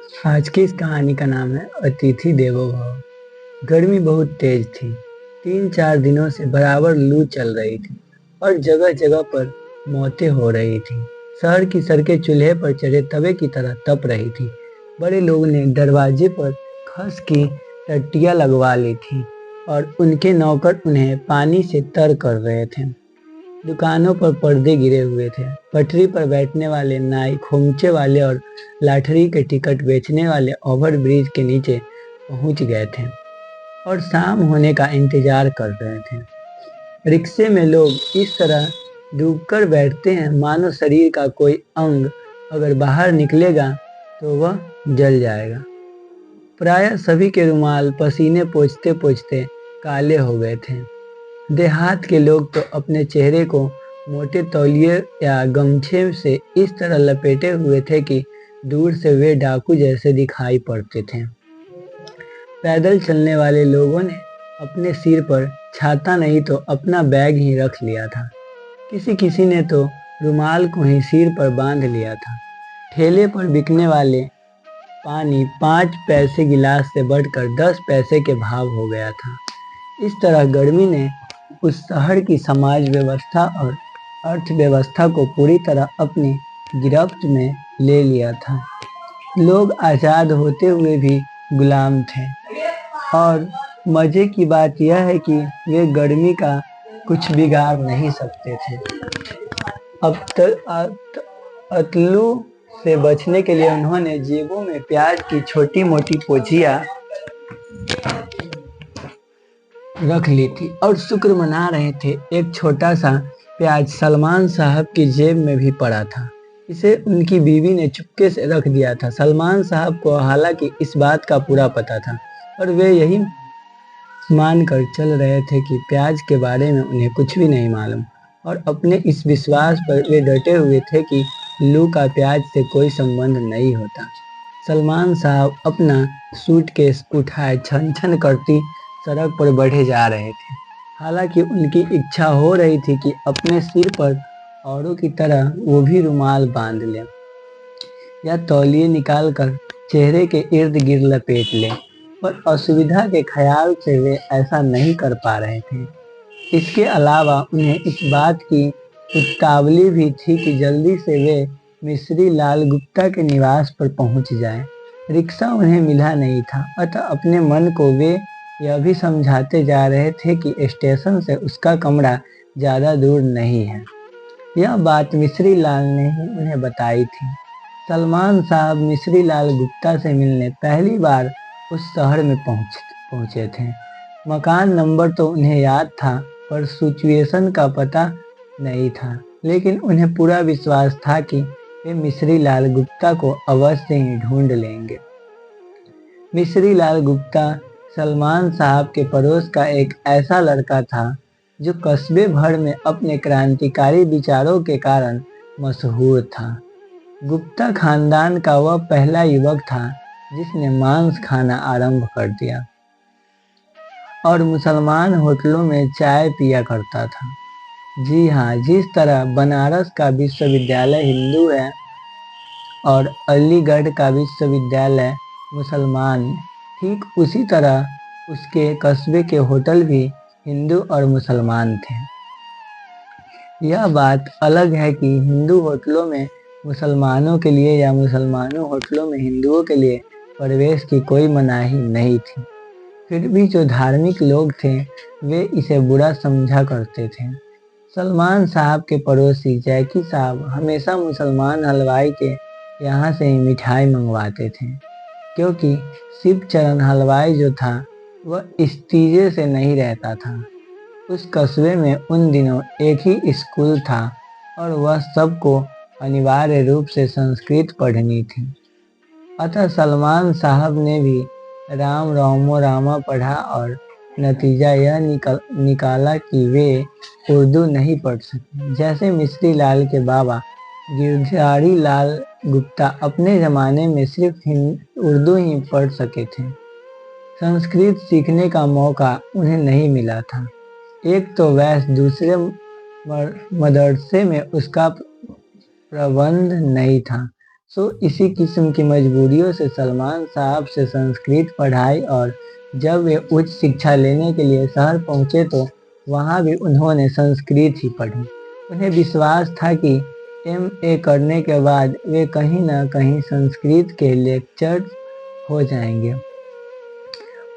आज की इस कहानी का नाम है अतिथि देवो भव। गर्मी बहुत तेज थी। 3-4 दिनों से बराबर लू चल रही थी और जगह जगह पर मौतें हो रही थी। शहर की सड़कें चूल्हे पर चढ़े तवे की तरह तप रही थी। बड़े लोग ने दरवाजे पर खस की टट्टियां लगवा ली थी और उनके नौकर उन्हें पानी से तर कर रहे थे। दुकानों पर पर्दे गिरे हुए थे। पटरी पर बैठने वाले नाई खोमचे वाले और लाठरी के टिकट बेचने वाले ओवर ब्रिज के नीचे पहुंच गए थे और शाम होने का इंतजार कर रहे थे। रिक्शे में लोग इस तरह डूबकर बैठते हैं मानो शरीर का कोई अंग अगर बाहर निकलेगा तो वह जल जाएगा। प्रायः सभी के रुमाल पसीने पोंछते पोंछते काले हो गए थे। देहात के लोग तो अपने चेहरे को मोटे तौलिए या गमछे से इस तरह लपेटे हुए थे कि दूर से वे डाकू जैसे दिखाई पड़ते थे। पैदल चलने वाले लोगों ने अपने सिर पर छाता नहीं तो अपना बैग ही रख लिया था। किसी किसी ने तो रुमाल को ही सिर पर बांध लिया था। ठेले पर बिकने वाले पानी 5 पैसे गिलास से बढ़कर 10 पैसे के भाव हो गया था। इस तरह गर्मी ने उस शहर की समाज व्यवस्था और अर्थव्यवस्था को पूरी तरह अपनी गिरफ्त में ले लिया था। लोग आज़ाद होते हुए भी गुलाम थे और मज़े की बात यह है कि वे गर्मी का कुछ बिगाड़ नहीं सकते थे। अतलू से बचने के लिए उन्होंने जेबों में प्याज की छोटी मोटी पोचियाँ रख ली थी और शुक्र मना रहे थे। एक छोटा सा प्याज सलमान साहब की जेब में भी पड़ा था। इसे उनकी बीवी ने चुपके से रख दिया था। सलमान साहब को हालांकि इस बात का पूरा पता था और वे यही मानकर चल रहे थे कि प्याज के बारे में उन्हें कुछ भी नहीं मालूम और अपने इस विश्वास पर वे डटे हुए थे कि लू का प्याज से कोई संबंध नहीं होता। सलमान साहब अपना सूटकेस उठाए छन छन करती सड़क पर बढ़े जा रहे थे। हालांकि उनकी इच्छा हो रही थी कि अपने सिर पर औरों की तरह वो भी रुमाल बांध लें या तौलिए निकालकर चेहरे के इर्द गिर्द लपेट लें, पर असुविधा के ख्याल से वे ऐसा नहीं कर पा रहे थे। इसके अलावा उन्हें इस बात की उतावली भी थी कि जल्दी से वे मिस्री लाल गुप्ता के निवास पर पहुंच जाएं। रिक्शा उन्हें मिला नहीं था, अतः अपने मन को वे यह भी समझाते जा रहे थे कि स्टेशन से उसका कमरा ज़्यादा दूर नहीं है। यह बात मिस्री लाल ने ही उन्हें बताई थी। सलमान साहब मिस्री लाल गुप्ता से मिलने पहली बार उस शहर में पहुंचे थे। मकान नंबर तो उन्हें याद था पर सिचुएशन का पता नहीं था, लेकिन उन्हें पूरा विश्वास था कि वे मिस्री लाल गुप्ता को अवश्य ही ढूंढ लेंगे। मिस्री लाल गुप्ता सलमान साहब के पड़ोस का एक ऐसा लड़का था जो कस्बे भर में अपने क्रांतिकारी विचारों के कारण मशहूर था। गुप्ता खानदान का वह पहला युवक था जिसने मांस खाना आरंभ कर दिया और मुसलमान होटलों में चाय पिया करता था। जी हाँ, जिस तरह बनारस का विश्वविद्यालय हिंदू है और अलीगढ़ का विश्वविद्यालय मुसलमान, ठीक उसी तरह उसके कस्बे के होटल भी हिंदू और मुसलमान थे। यह बात अलग है कि हिंदू होटलों में मुसलमानों के लिए या मुसलमानों होटलों में हिंदुओं के लिए प्रवेश की कोई मनाही नहीं थी। फिर भी जो धार्मिक लोग थे वे इसे बुरा समझा करते थे। सलमान साहब के पड़ोसी जैकी साहब हमेशा मुसलमान हलवाई के यहाँ से ही मिठाई मंगवाते थे, क्योंकि शिवचरण हलवाई जो था वह इस्तीजे से नहीं रहता था। उस कस्बे में उन दिनों एक ही स्कूल था और वह सबको अनिवार्य रूप से संस्कृत पढ़नी थी। अतः सलमान साहब ने भी राम रामो रामा पढ़ा और नतीजा यह निकाला कि वे उर्दू नहीं पढ़ सके। जैसे मिस्री लाल के बाबा गिरधारी लाल गुप्ता अपने ज़माने में सिर्फ उर्दू ही पढ़ सके थे। संस्कृत सीखने का मौका उन्हें नहीं मिला था। एक तो वैसे दूसरे मदरसे में उसका प्रबंध नहीं था। इसी किस्म की मजबूरियों से सलमान साहब से संस्कृत पढ़ाई, और जब वे उच्च शिक्षा लेने के लिए शहर पहुंचे तो वहां भी उन्होंने संस्कृत ही पढ़ी। उन्हें विश्वास था कि एमए करने के बाद वे कहीं न कहीं संस्कृत के लेक्चर हो जाएंगे,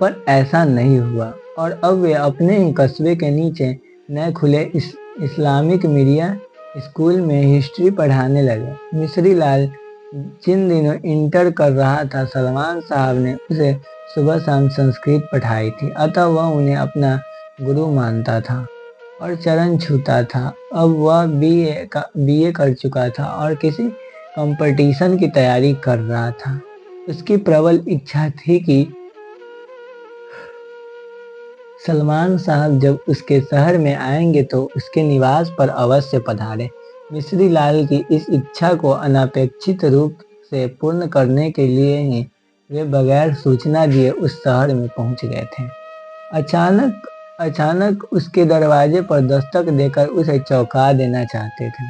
पर ऐसा नहीं हुआ और अब वे अपने ही कस्बे के नीचे नए खुले इस्लामिक मीडिया स्कूल में हिस्ट्री पढ़ाने लगे। मिस्री लाल जिन दिनों इंटर कर रहा था, सलमान साहब ने उसे सुबह शाम संस्कृत पढ़ाई थी, अतः वह उन्हें अपना गुरु मानता था और चरण छूता था। अब वह बीए कर चुका था और किसी कंपटीशन की तैयारी कर रहा था। उसकी प्रबल इच्छा थी कि सलमान साहब जब उसके शहर में आएंगे तो उसके निवास पर अवश्य पधारे। मिस्री लाल की इस इच्छा को अनपेक्षित रूप से पूर्ण करने के लिए ही वे बगैर सूचना दिए उस शहर में पहुंच गए थे। अचानक उसके दरवाजे पर दस्तक देकर उसे चौंका देना चाहते थे।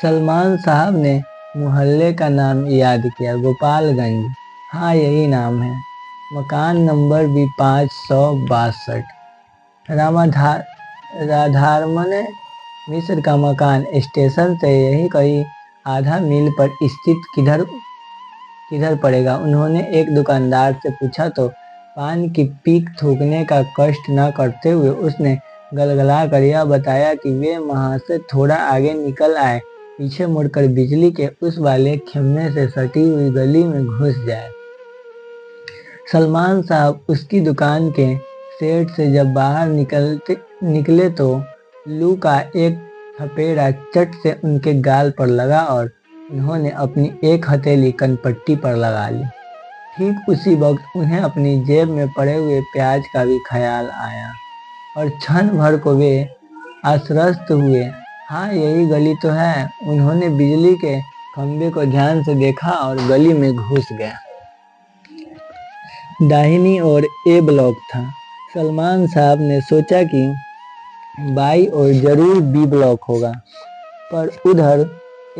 सलमान साहब ने मोहल्ले का नाम याद किया, गोपालगंज। हाँ, यही नाम है। मकान नंबर भी 562। राधारमण मिश्र का मकान स्टेशन से यही कहीं आधा मील पर स्थित किधर पड़ेगा? उन्होंने एक दुकानदार से पूछा तो पान की पीक थूकने का कष्ट न करते हुए उसने गलगला कर यह बताया कि वे वहां से थोड़ा आगे निकल आए, पीछे मुड़कर बिजली के उस वाले खंभे से सटी हुई गली में घुस जाए। सलमान साहब उसकी दुकान के सेट से जब बाहर निकले तो लू का एक थपेड़ा चट से उनके गाल पर लगा और उन्होंने अपनी एक हथेली कनपट्टी पर लगा ली। ठीक उसी वक्त उन्हें अपनी जेब में पड़े हुए प्याज का भी ख्याल आया और क्षण भर को वे आश्वस्त हुए। हाँ, यही गली तो है। उन्होंने बिजली के खंभे को ध्यान से देखा और गली में घुस गया। दाहिनी ओर ए ब्लॉक था। सलमान साहब ने सोचा कि बाई ओर जरूर बी ब्लॉक होगा, पर उधर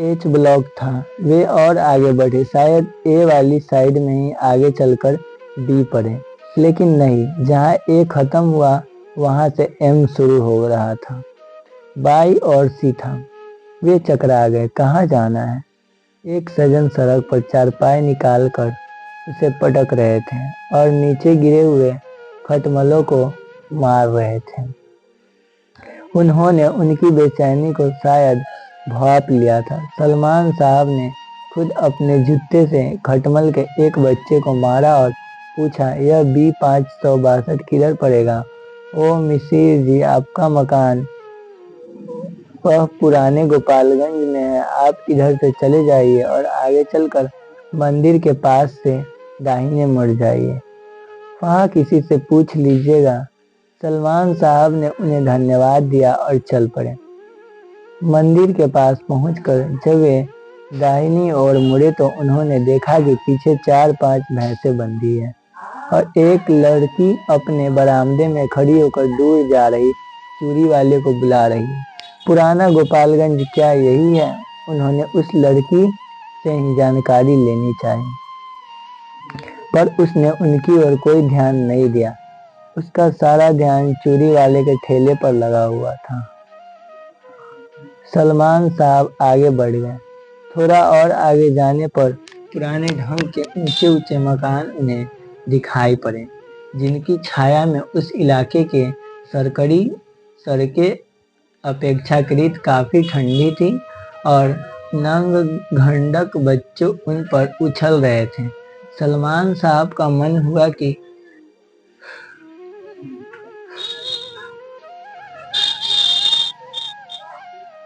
एच ब्लॉक था। वे और आगे बढ़े, शायद ए वाली साइड में ही आगे चलकर बी पड़े, लेकिन नहीं, जहाँ ए खत्म हुआ वहां से एम शुरू हो रहा था। बाई और सी था। वे चकरा गए, कहाँ जाना है? एक सज्जन सड़क पर चारपाई निकाल कर उसे पटक रहे थे और नीचे गिरे हुए खटमलों को मार रहे थे। उन्होंने उनकी बेचैनी को शायद भांप लिया था। सलमान साहब ने खुद अपने जूते से खटमल के एक बच्चे को मारा और पूछा, यह बी 562 किधर पड़ेगा? ओ मिसिर जी, आपका मकान वह पुराने गोपालगंज में है। आप इधर से चले जाइए और आगे चलकर मंदिर के पास से दाहिने मुड़ जाइए, वहाँ किसी से पूछ लीजिएगा। सलमान साहब ने उन्हें धन्यवाद दिया और चल पड़े। मंदिर के पास पहुंचकर जब वे दाहिनी ओर मुड़े तो उन्होंने देखा कि पीछे 4-5 भैंसें बंधी हैं और एक लड़की अपने बरामदे में खड़ी होकर दूर जा रही चूड़ी वाले को बुला रही है। पुराना गोपालगंज क्या यही है? उन्होंने उस लड़की से ही जानकारी लेनी चाहिए, पर उसने उनकी ओर कोई ध्यान नहीं दिया। उसका सारा ध्यान चूड़ी वाले के ठेले पर लगा हुआ था। सलमान साहब आगे बढ़ गए। थोड़ा और आगे जाने पर पुराने ढंग के ऊंचे ऊंचे मकान उन्हें दिखाई पड़े, जिनकी छाया में उस इलाके के सड़कें अपेक्षाकृत काफी ठंडी थी और नंग घंडक बच्चे उन पर उछल रहे थे। सलमान साहब का मन हुआ कि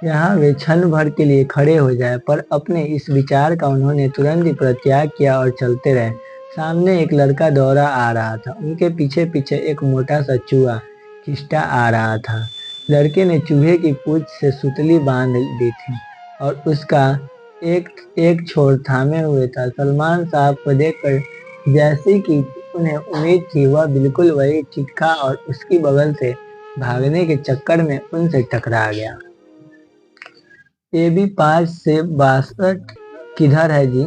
यहाँ वे क्षण भर के लिए खड़े हो जाए, पर अपने इस विचार का उन्होंने तुरंत ही परित्याग किया और चलते रहे। सामने एक लड़का दौड़ा आ रहा था। उनके पीछे पीछे एक मोटा सा चूहा खिसटा आ रहा था। लड़के ने चूहे की पूंछ से सुतली बांध दी थी और उसका एक छोर थामे हुए था। सलमान साहब को देखकर जैसे कि उन्हें उम्मीद थी, वह बिल्कुल वही चिट्ठा और उसकी बगल से भागने के चक्कर में उनसे टकरा गया। AB 562 किधर है जी?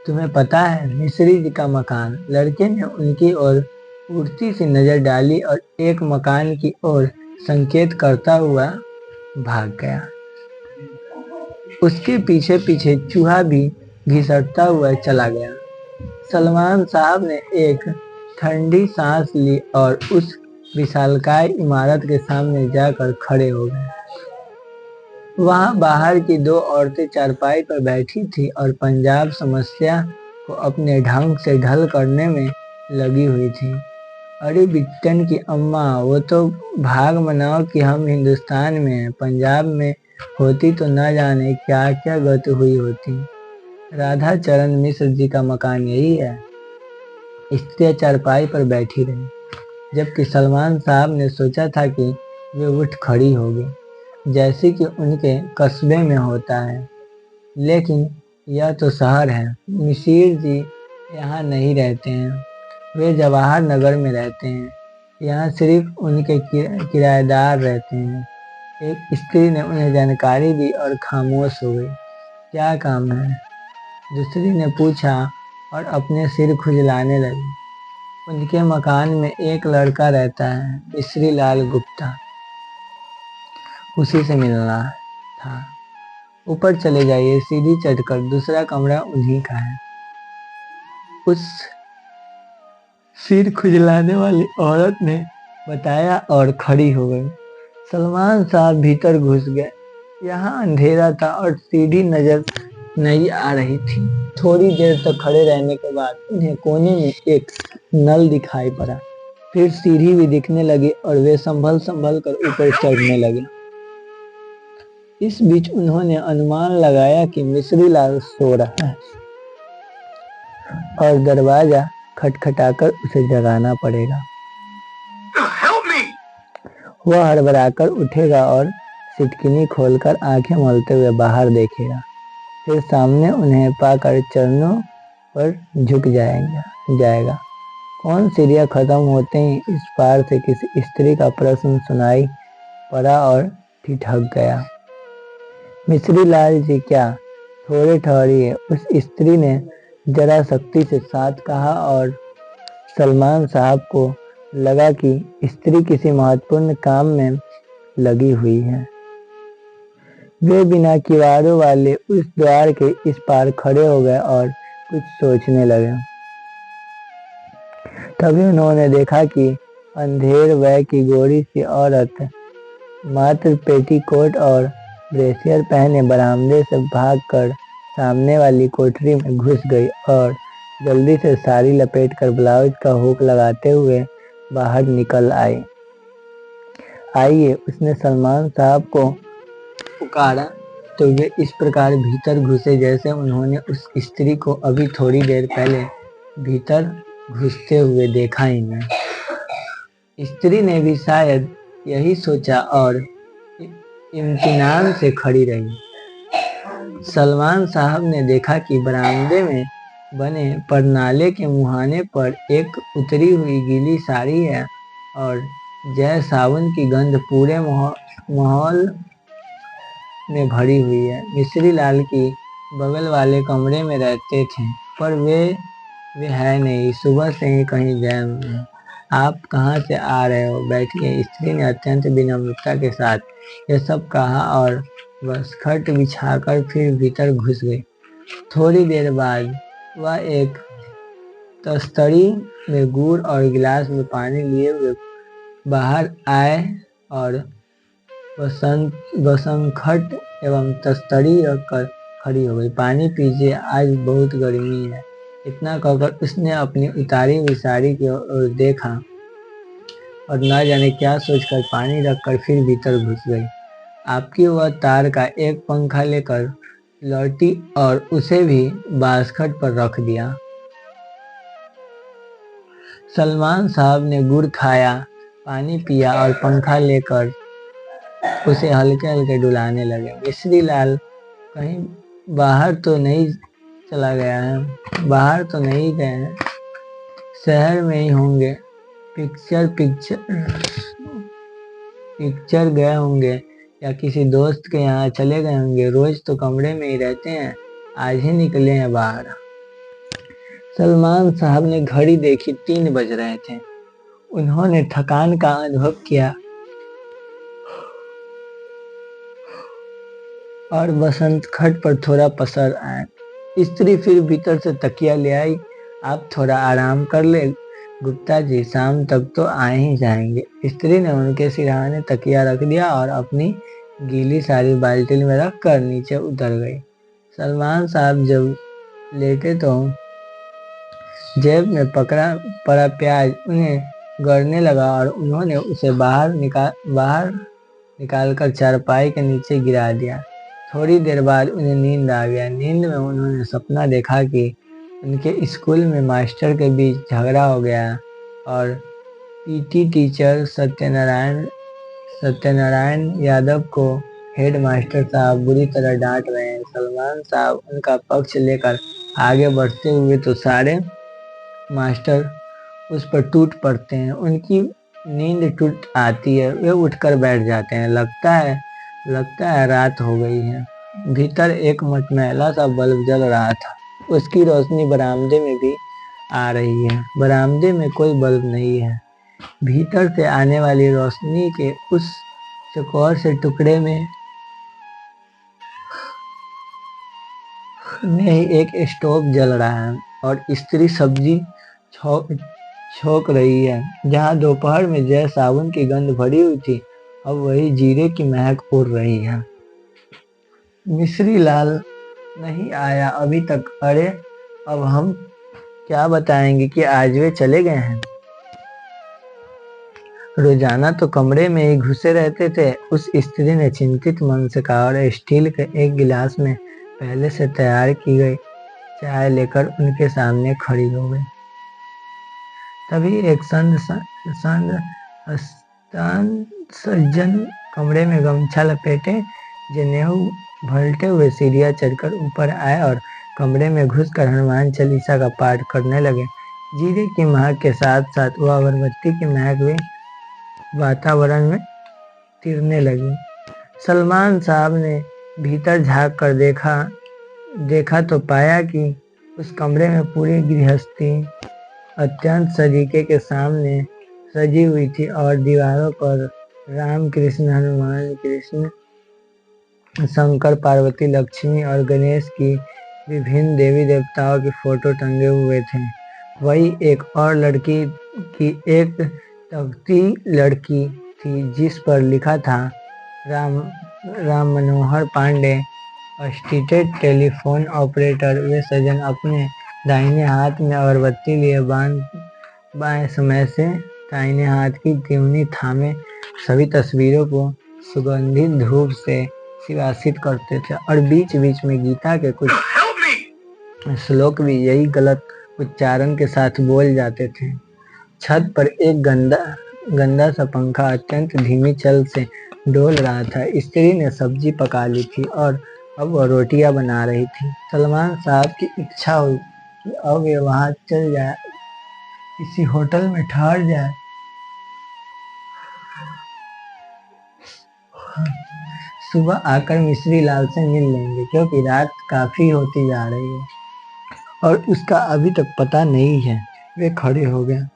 तुम्हें पता है मिश्री जी का मकान। लड़के ने उनकी ओर उड़ती सी नजर डाली और एक मकान की ओर संकेत करता हुआ भाग गया। उसके पीछे पीछे चूहा भी घिसटता हुआ चला गया। सलमान साहब ने एक ठंडी सांस ली और उस विशालकाय इमारत के सामने जाकर खड़े हो गए। वहां बाहर की दो औरतें चारपाई पर बैठी थी और पंजाब समस्या को अपने ढंग से ढल करने में लगी हुई थी। अरे बिट्टन की अम्मा, वो तो भाग मनाओ कि हम हिंदुस्तान में हैं। पंजाब में होती तो न जाने क्या क्या गत हुई होती। राधा चरण मिश्र जी का मकान यही है। स्त्रियां चारपाई पर बैठी रही, जबकि सलमान साहब ने सोचा था कि वे उठ खड़ी होगी, जैसे कि उनके कस्बे में होता है। लेकिन यह तो शहर है। मिसिर जी यहाँ नहीं रहते हैं, वे जवाहर नगर में रहते हैं। यहाँ सिर्फ उनके किराएदार रहते हैं। एक स्त्री ने उन्हें जानकारी दी और खामोश हो गई। क्या काम है? दूसरी ने पूछा और अपने सिर खुजलाने लगी। उनके मकान में एक लड़का रहता है, मिश्री लाल गुप्ता। उसी से मिलना था। ऊपर चले जाइए, सीढ़ी चढ़कर, दूसरा कमरा उन्हीं का है। उस सिर खुजलाने वाली औरत ने बताया और खड़ी हो गई। सलमान साहब भीतर घुस गए। यहाँ अंधेरा था और सीढ़ी नजर नहीं आ रही थी। थोड़ी देर तक खड़े रहने के बाद उन्हें कोने में एक नल दिखाई पड़ा। फिर सीढ़ी भी दिखने लगी और वे संभल संभल कर ऊपर चढ़ने लगे। इस बीच उन्होंने अनुमान लगाया कि मिश्री लाल सो रहा है और दरवाजा खटखटाकर उसे जगाना पड़ेगा। वह हड़बड़ाकर उठेगा और सिटकिनी खोलकर आंखें मलते हुए बाहर देखेगा। फिर सामने उन्हें पाकर चरणों पर झुक जाएगा। कौन सीढ़ियां खत्म होते ही इस पार से किसी स्त्री का प्रश्न सुनाई पड़ा और ठिठक गया। मिश्री लाल जी क्या? थोड़े ठहरिए, उस स्त्री ने जरा सख्ती से साथ कहा और सलमान साहब को लगा कि स्त्री किसी महत्वपूर्ण काम में लगी हुई है। वे बिना किवाड़ों वाले उस द्वार के इस पार खड़े हो गए और कुछ सोचने लगे। तभी उन्होंने देखा कि अंधेर वय की गोरी सी औरत मात्र पेटीकोट और ब्रेसियर पहने बरामदे से भागकर सामने वाली कोठरी में घुस गई और जल्दी से साड़ी लपेटकर ब्लाउज का हुक लगाते हुए बाहर निकल आई। आइए, उसने सलमान साहब को पुकारा तो वे इस प्रकार भीतर घुसे जैसे उन्होंने उस स्त्री को अभी थोड़ी देर पहले भीतर घुसते हुए देखा ही नहीं। स्त्री ने भी शायद यही सोचा और इम्तिनान से खड़ी रही। सलमान साहब ने देखा कि बरामदे में बने परनाले के मुहाने पर एक उतरी हुई गीली साड़ी है और जय साबुन की गंध पूरे माहौल में भरी हुई है। मिश्री लाल की बगल वाले कमरे में रहते थे, पर वे है नहीं, सुबह से ही कहीं गए हुए हैं। आप कहाँ से आ रहे हो? बैठिए, स्त्री ने अत्यंत विनम्रता के साथ यह सब कहा और बस खट बिछाकर फिर भीतर घुस गई। थोड़ी देर बाद वह एक तस्तरी में गुड़ और गिलास में पानी लिए हुए बाहर आए और बसंखट एवं तस्तरी रखकर खड़ी हो गई। पानी पीजिए, आज बहुत गर्मी है। इतना कहकर उसने अपनी उतारी हुई साड़ी की ओर देखा और न जाने क्या सोचकर पानी रखकर फिर भीतर घुस गई। आपकी वह तार का एक पंखा लेकर लौटी और उसे भी बास्केट पर रख दिया। सलमान साहब ने गुड़ खाया, पानी पिया और पंखा लेकर उसे हल्के हल्के डुलाने लगे। मिश्री लाल कहीं बाहर तो नहीं चला गया है? बाहर तो नहीं गए हैं, शहर में ही होंगे। पिक्चर गए होंगे या किसी दोस्त के यहाँ चले गए होंगे। रोज तो कमरे में ही रहते हैं, आज ही निकले हैं बाहर। सलमान साहब ने घड़ी देखी, 3 बज रहे थे। उन्होंने थकान का अनुभव किया और बसंत खट पर थोड़ा पसर आए। स्त्री फिर भीतर से तकिया ले आई। आप थोड़ा आराम कर ले गुप्ता जी, शाम तक तो आ ही जाएंगे। स्त्री ने उनके सिरहाने तकिया रख दिया और अपनी गीली साड़ी बाल्टी में रख कर नीचे उतर गई। सलमान साहब जब लेटे तो जेब में पकड़ा पड़ा प्याज उन्हें गड़ने लगा और उन्होंने उसे बाहर निकालकर चारपाई के नीचे गिरा दिया। थोड़ी देर बाद उन्हें नींद आ गया। नींद में उन्होंने सपना देखा कि उनके स्कूल में मास्टर के बीच झगड़ा हो गया और पीटी टीचर सत्यनारायण यादव को हेड मास्टर साहब बुरी तरह डांट रहे हैं। सलमान साहब उनका पक्ष लेकर आगे बढ़ते हुए तो सारे मास्टर उस पर टूट पड़ते हैं। उनकी नींद टूट आती है, वे उठकर बैठ जाते हैं। लगता है रात हो गई है। भीतर एक मटमैला सा बल्ब जल रहा था। उसकी रोशनी बरामदे में भी आ रही है। बरामदे में कोई बल्ब नहीं है। भीतर से आने वाली रोशनी के उस चकोर से टुकड़े में नहीं एक स्टोव जल रहा है और स्त्री सब्जी छोक रही है। जहाँ दोपहर में जय साबुन की गंध भरी हुई थी, अब वही जीरे की महक उड़ रही है। मिश्री लाल नहीं आया अभी तक। अरे अब हम क्या बताएंगे कि आज वे चले गए हैं। रोजाना तो कमरे में ही घुसे रहते थे, उस स्त्री ने चिंतित मन से कहा और स्टील के एक गिलास में पहले से तैयार की गई चाय लेकर उनके सामने खड़ी हो गई। तभी एक सज्जन कमरे में गमछा लपेटे जनेऊ भलते हुए सीढ़ियां चढ़कर ऊपर आए और कमरे में घुसकर हनुमान चालीसा का पाठ करने लगे। जीरे की महक के साथ साथ वह अगरबत्ती की महक भी वातावरण में तिरने लगी। सलमान साहब ने भीतर झांक कर देखा तो पाया कि उस कमरे में पूरी गृहस्थी अत्यंत सलीके के सामने सजी हुई थी और दीवारों पर राम कृष्ण, हनुमान कृष्ण, शंकर पार्वती, लक्ष्मी और गणेश की विभिन्न देवी देवताओं की फोटो टंगे हुए थे। वही एक और लड़की की एक तख्ती लड़की थी जिस पर लिखा था Ram Manohar Pandey, assistant telephone operator. वे सज्जन अपने दाहिने हाथ में अगरबत्ती लिए बाएं समय से दाहिने हाथ की तिमनी थामे सभी तस्वीरों को सुगंधित धूप से सुवासित करते थे और बीच बीच में गीता के कुछ श्लोक भी यही गलत उच्चारण के साथ बोल जाते थे। छत पर एक गंदा सा पंखा अत्यंत धीमी चल से डोल रहा था। स्त्री ने सब्जी पका ली थी और अब वह रोटियां बना रही थी। सलमान साहब की इच्छा हुई कि अब वे वहां चल जाए, किसी होटल में ठहर जाए। सुबह आकर मिश्री लाल से मिल लेंगे, क्योंकि रात काफी होती जा रही है और उसका अभी तक पता नहीं है। वे खड़े हो गए।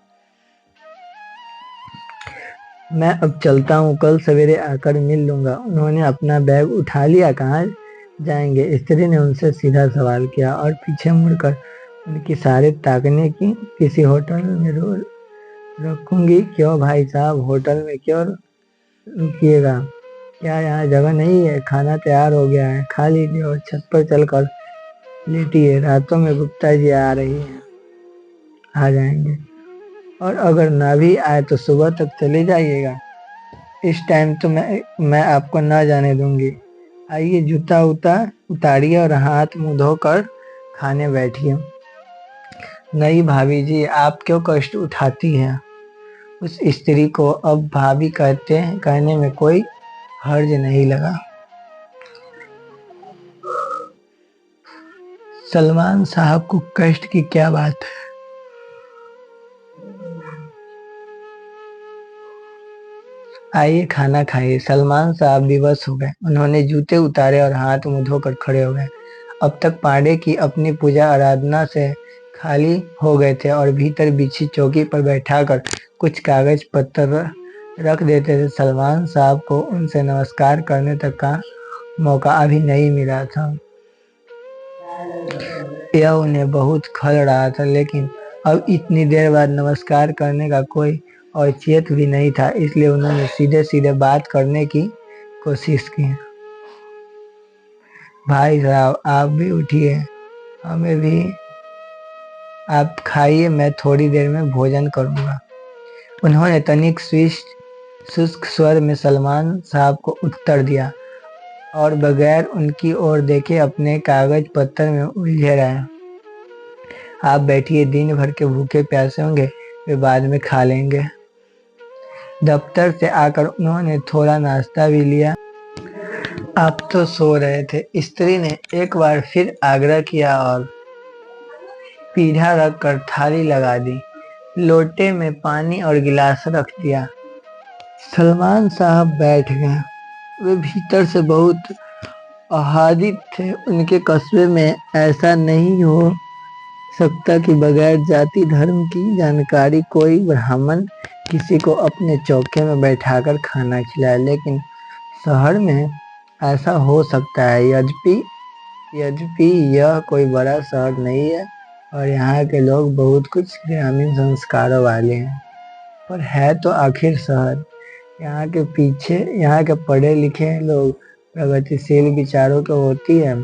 मैं अब चलता हूँ, कल सवेरे आकर मिल लूंगा। उन्होंने अपना बैग उठा लिया। कहाँ जाएंगे? स्त्री ने उनसे सीधा सवाल किया और पीछे मुड़कर उनकी सारे ताकने की। किसी होटल में रखूंगी। क्यों भाई साहब, होटल में क्यों रुकिएगा? क्या यहाँ जगह नहीं है? खाना तैयार हो गया है, खा लीजिए और छत पर चलकर लेटिए। रातों में गुप्ता जी आ जाएंगे और अगर ना भी आए तो सुबह तक चले जाइएगा। इस टाइम तो मैं आपको ना जाने दूंगी। आइए, जूता उतारिए और हाथ मुंह धोकर खाने बैठिए। नहीं भाभी जी, आप क्यों कष्ट उठाती हैं? उस स्त्री को अब भाभी कहने में कोई हर्ज नहीं लगा। सलमान साहब को कष्ट की क्या बात है? आइए खाना खाइए। सलमान साहब विवश हो गए। उन्होंने जूते उतारे और हाथ मुंह धोकर खड़े हो गए। अब तक पांडे की अपनी पूजा आराधना से खाली हो गए थे और भीतर बिछी चौकी पर बैठाकर कुछ कागज पत्र रख देते थे। सलमान साहब को उनसे नमस्कार करने तक का मौका अभी नहीं मिला था। यह उन्हें बहुत खल रहा था, लेकिन अब इतनी देर बाद नमस्कार करने का कोई औचित्य भी नहीं था, इसलिए उन्होंने सीधे सीधे बात करने की कोशिश की। भाई साहब, आप भी उठिए, हमें भी आप खाइए, मैं थोड़ी देर में भोजन करूंगा। उन्होंने तनिक शुष्क स्वर में सलमान साहब को उत्तर दिया और बगैर उनकी ओर देखे अपने कागज पत्र में उलझे रहे। आप बैठिए, दिन भर के भूखे प्यासे होंगे, वे बाद में खा लेंगे। दफ्तर से आकर उन्होंने थोड़ा नाश्ता भी लिया। आप तो सो रहे थे, स्त्री ने एक बार फिर आग्रह किया और पीढ़ा रखकर थाली लगा दी। लोटे में पानी और गिलास रख दिया। सलमान साहब बैठ गए। वे भीतर से बहुत आह्लादित थे। उनके कस्बे में ऐसा नहीं हो सकता कि बगैर जाति धर्म की जानकारी कोई ब्राह्मण किसी को अपने चौके में बैठाकर खाना खिलाए, लेकिन शहर में ऐसा हो सकता है। यद्यपि यह कोई बड़ा शहर नहीं है और यहाँ के लोग बहुत कुछ ग्रामीण संस्कारों वाले हैं, पर है तो आखिर शहर। यहाँ के पढ़े लिखे लोग प्रगतिशील विचारों के होती है,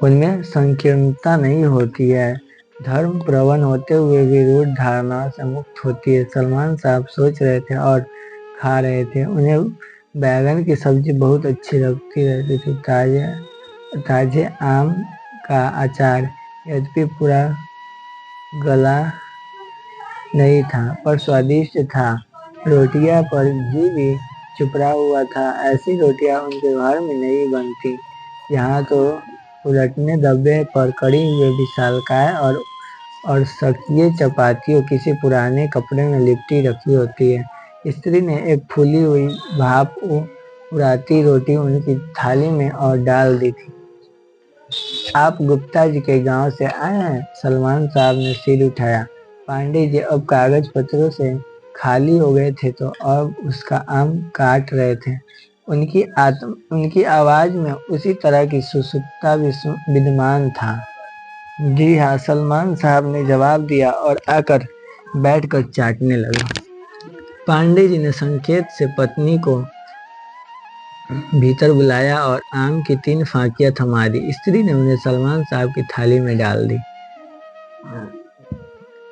उनमें संकीर्णता नहीं होती है, धर्म प्रवण होते हुए विरूढ़ धारणा से मुक्त होती है। सलमान साहब सोच रहे थे और खा रहे थे। उन्हें बैगन की सब्जी बहुत अच्छी लगती रहती थी। ताजे आम का अचार यद्यपि पूरा गला नहीं था, पर स्वादिष्ट था। रोटियां पर घी भी चुपड़ा हुआ था। ऐसी रोटियां उनके घर में नहीं बनती। यहाँ तो उलटने दब्बे पर कड़ी हुए विशालकाय और सकिए चपातियों किसी पुराने कपड़े में लिपटी रखी होती है। स्त्री ने एक फूली हुई भाप उड़ाती रोटी उनकी थाली में और डाल दी थी। आप गुप्ता जी के गांव से आए हैं? सलमान साहब ने सिर उठाया। पांडे जी अब कागज पत्रों से खाली हो गए थे तो अब उसका आम काट रहे थे। उनकी आवाज में उसी तरह की सुसुप्तता विद्यमान था। जी हाँ, सलमान साहब ने जवाब दिया और आकर बैठकर चाटने लगा। पांडे जी ने संकेत से पत्नी को भीतर बुलाया और आम की 3 फांकियां थमा दी। स्त्री ने उन्हें सलमान साहब की थाली में डाल दी।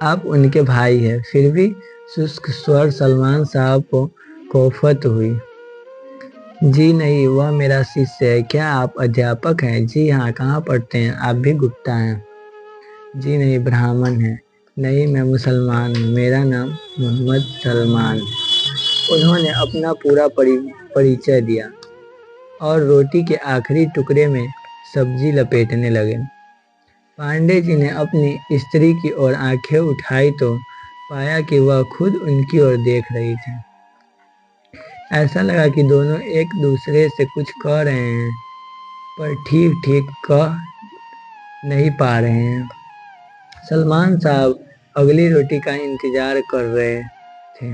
आप उनके भाई हैं, फिर भी शुष्क स्वर सलमान साहब को कोफत हुई। जी नहीं, वह मेरा शिष्य है। क्या आप अध्यापक हैं? जी हाँ। कहाँ पढ़ते हैं? आप भी गुप्ता हैं? जी नहीं, ब्राह्मण हैं। नहीं, मैं मुसलमान हूँ। मेरा नाम मोहम्मद सलमान। उन्होंने अपना पूरा परिचय दिया और रोटी के आखिरी टुकड़े में सब्जी लपेटने लगे। पांडे जी ने अपनी स्त्री की ओर आंखें उठाई तो पाया कि वह खुद उनकी ओर देख रही थी। ऐसा लगा कि दोनों एक दूसरे से कुछ कह रहे हैं, पर ठीक ठीक कह नहीं पा रहे हैं। सलमान साहब अगली रोटी का इंतजार कर रहे थे,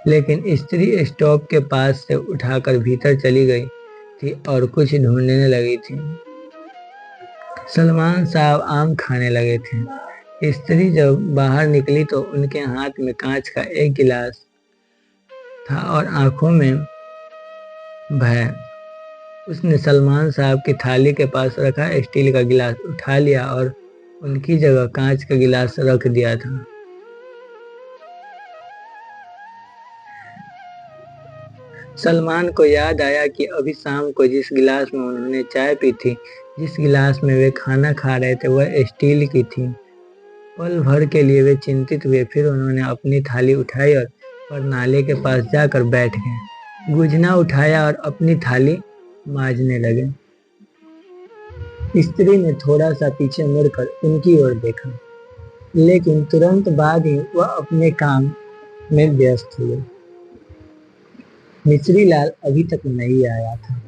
लेकिन स्त्री स्टोव के पास से उठाकर भीतर चली गई थी और कुछ ढूंढने लगी थी। सलमान साहब आम खाने लगे थे। स्त्री जब बाहर निकली तो उनके हाथ में कांच का एक गिलास था और आंखों में भय। उसने सलमान साहब की थाली के पास रखा स्टील का गिलास उठा लिया और उनकी जगह कांच का गिलास रख दिया था। सलमान को याद आया कि अभी शाम को जिस गिलास में उन्होंने चाय पी थी, जिस गिलास में वे खाना खा रहे थे, वह स्टील की थी। पल भर के लिए वे चिंतित हुए, फिर उन्होंने अपनी थाली उठाई और परनाले के पास जाकर बैठ गए। गुजना उठाया और अपनी थाली मांजने लगे। स्त्री ने थोड़ा सा पीछे मुड़कर उनकी ओर देखा, लेकिन तुरंत बाद ही वह अपने काम में व्यस्त हुए। मिश्री लाल अभी तक नहीं आया था।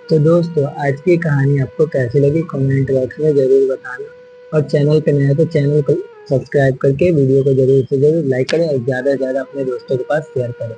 तो दोस्तों आज की कहानी आपको कैसी लगी कमेंट बॉक्स में ज़रूर बताना, और चैनल पे नया है तो चैनल को सब्सक्राइब करके वीडियो को ज़रूर से ज़रूर लाइक करें और ज़्यादा से ज़्यादा अपने दोस्तों के पास शेयर करें।